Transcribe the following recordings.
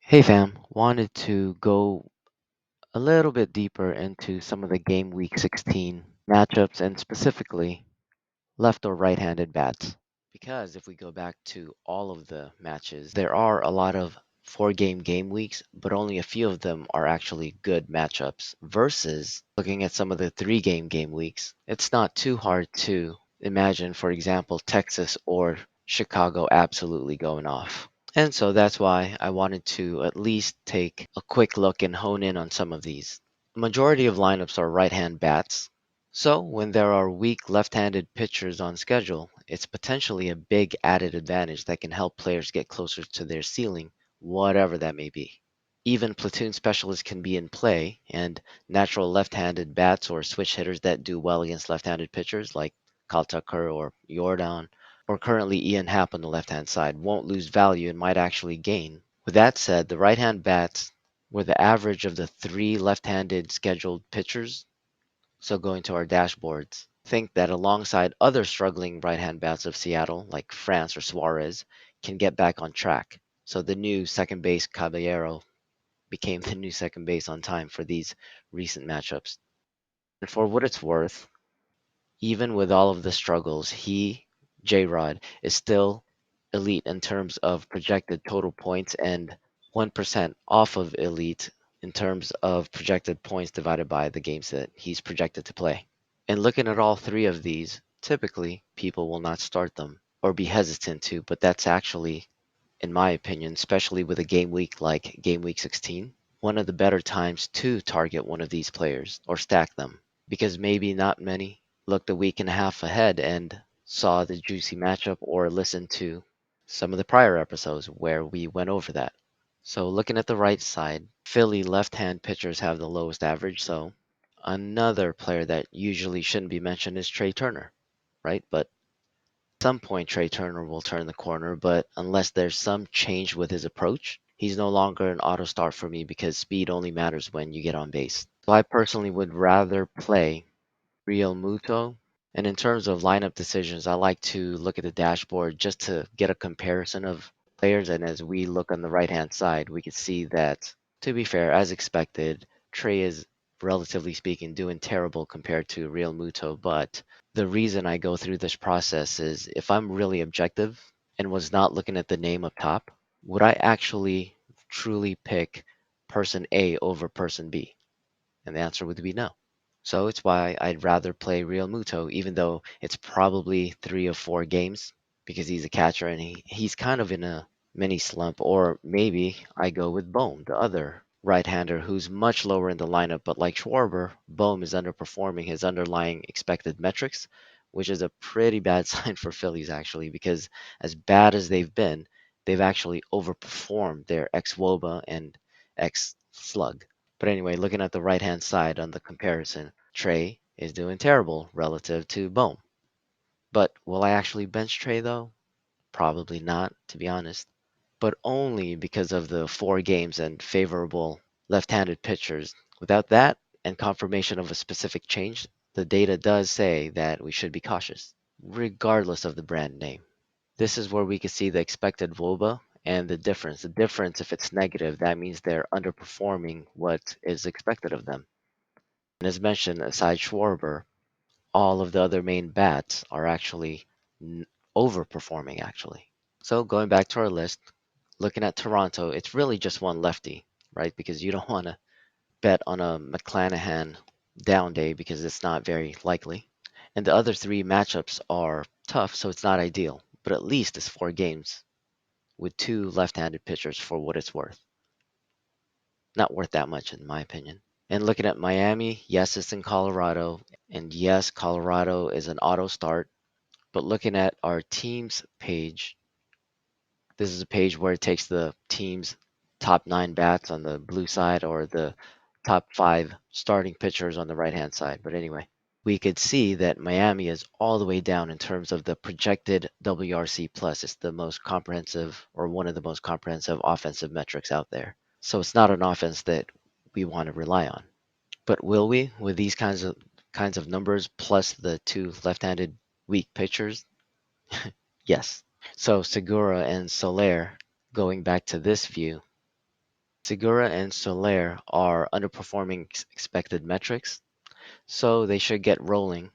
Hey fam, wanted to go a little bit deeper into some of the game week 16 matchups and specifically left or right-handed bats. Because if we go back to all of the matches, there are a lot of game weeks, but only a few of them are actually good matchups. Versus looking at some of the game weeks, it's not too hard to imagine, for example, Texas or Chicago absolutely going off. And so that's why I wanted to at least take a quick look and hone in on some of these. The majority of lineups are right-hand bats, so when there are weak left-handed pitchers on schedule, it's potentially a big added advantage that can help players get closer to their ceiling, whatever that may be. Even platoon specialists can be in play, and natural left-handed bats or switch hitters that do well against left-handed pitchers like Kyle Tucker or Jordan, or currently Ian Happ on the left-hand side, won't lose value and might actually gain. With that said, the right-hand bats were the average of the three left-handed scheduled pitchers. So going to our dashboards, think that alongside other struggling right-hand bats of Seattle, like France or Suarez, can get back on track. So the new second base Caballero became the new second base on time for these recent matchups. And for what it's worth, even with all of the struggles, J-Rod, is still elite in terms of projected total points and 1% off of elite in terms of projected points divided by the games that he's projected to play. And looking at all three of these, typically people will not start them or be hesitant to, but that's actually, in my opinion, especially with a game week like game week 16, one of the better times to target one of these players or stack them because maybe not many looked a week and a half ahead and saw the juicy matchup or listened to some of the prior episodes where we went over that. So looking at the right side, Philly left-hand pitchers have the lowest average, so another player that usually shouldn't be mentioned is Trey Turner, right? But at some point Trey Turner will turn the corner, but unless there's some change with his approach, he's no longer an auto start for me because speed only matters when you get on base. So I personally would rather play Real Muto. And in terms of lineup decisions, I like to look at the dashboard just to get a comparison of players. And as we look on the right hand side, we can see that, to be fair, as expected, Trey is, relatively speaking, doing terrible compared to Real Muto. But the reason I go through this process is if I'm really objective and was not looking at the name up top, would I actually truly pick person A over person B? And the answer would be no. So it's why I'd rather play Real Muto, even though it's probably 3 or 4 games, because he's a catcher and he's kind of in a mini slump. Or maybe I go with Bohm, the other right-hander who's much lower in the lineup, but like Schwarber, Bohm is underperforming his underlying expected metrics, which is a pretty bad sign for Phillies actually, because as bad as they've actually overperformed their ex-WOBA and ex-slug. But anyway, looking at the right-hand side on the comparison, Trey is doing terrible relative to Bohm. But will I actually bench Trey though? Probably not, to be honest. But only because of the 4 games and favorable left-handed pitchers. Without that and confirmation of a specific change, the data does say that we should be cautious, regardless of the brand name. This is where we can see the expected VOBA and the difference. The difference, if it's negative, that means they're underperforming what is expected of them. And as mentioned, aside Schwarber, all of the other main bats are actually overperforming, actually. So going back to our list, looking at Toronto, it's really just one lefty, right? Because you don't want to bet on a McClanahan down day because it's not very likely. And the other 3 matchups are tough, so it's not ideal. But at least it's 4 games with 2 left-handed pitchers for what it's worth. Not worth that much, in my opinion. And looking at Miami, yes, it's in Colorado. And yes, Colorado is an auto start. But looking at our teams page, this is a page where it takes the team's top 9 bats on the blue side or the top 5 starting pitchers on the right hand side. But anyway, we could see that Miami is all the way down in terms of the projected WRC plus. It's the most comprehensive or one of the most comprehensive offensive metrics out there. So it's not an offense that we want to rely on. But will we with these kinds of numbers plus the 2 left-handed weak pitchers? Yes. So Segura and Soler, going back to this view, Segura and Soler are underperforming expected metrics, so they should get rolling.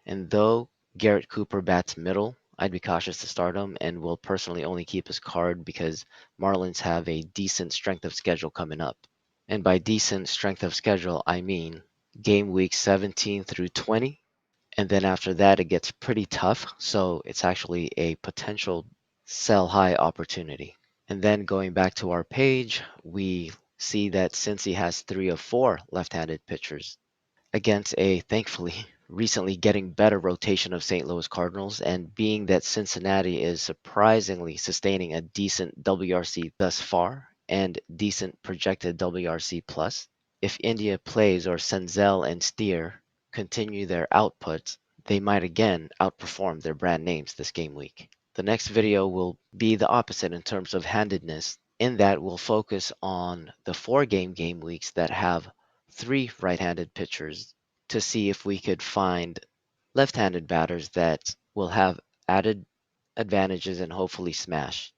And though Garrett Cooper bats middle, I'd be cautious to start him and will personally only keep his card because Marlins have a decent strength of schedule coming up. And by decent strength of schedule, I mean game week 17 through 20. And then after that, it gets pretty tough. So it's actually a potential sell high opportunity. And then going back to our page, we see that Cincy has 3 of 4 left-handed pitchers against a thankfully recently getting better rotation of St. Louis Cardinals, and being that Cincinnati is surprisingly sustaining a decent WRC thus far and decent projected WRC plus. If India plays or Senzel and Steer continue their outputs, they might again outperform their brand names this game week. The next video will be the opposite in terms of handedness, in that we'll focus on the 4 game weeks that have 3 right-handed pitchers to see if we could find left-handed batters that will have added advantages and hopefully smash.